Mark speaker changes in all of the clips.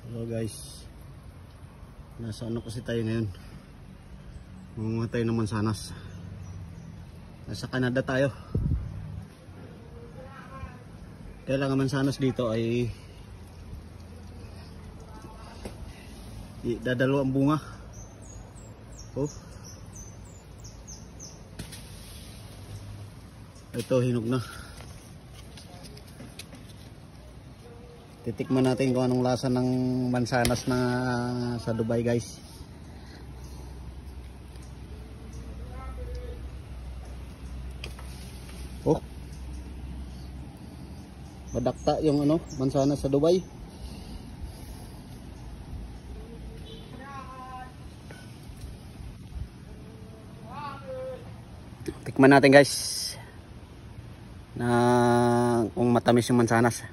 Speaker 1: Hello guys, nasa ano kasi tayo ngayon, mga tayo ng mansanas. Nasa Canada tayo. Kailangan mansanas dito ay dadalo ang bunga. Oh, ito hinog na. Titikman natin kung anong lasa ng mansanas na sa Dubai guys. Oh, madakta yung ano, mansanas sa Dubai. Tikman natin guys na kung matamis yung mansanas.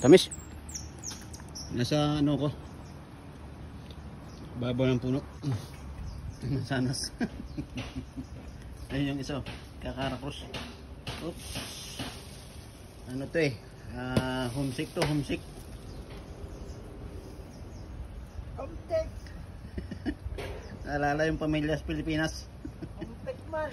Speaker 1: Tamis. Nasa ano ko, babaw ng puno. Mansanas. Ayun yung isa, kakarakros. Oops. Ano to eh, homesick to, homesick.
Speaker 2: Homesick.
Speaker 1: Alala yung pamilya sa Pilipinas.
Speaker 2: Homesick man.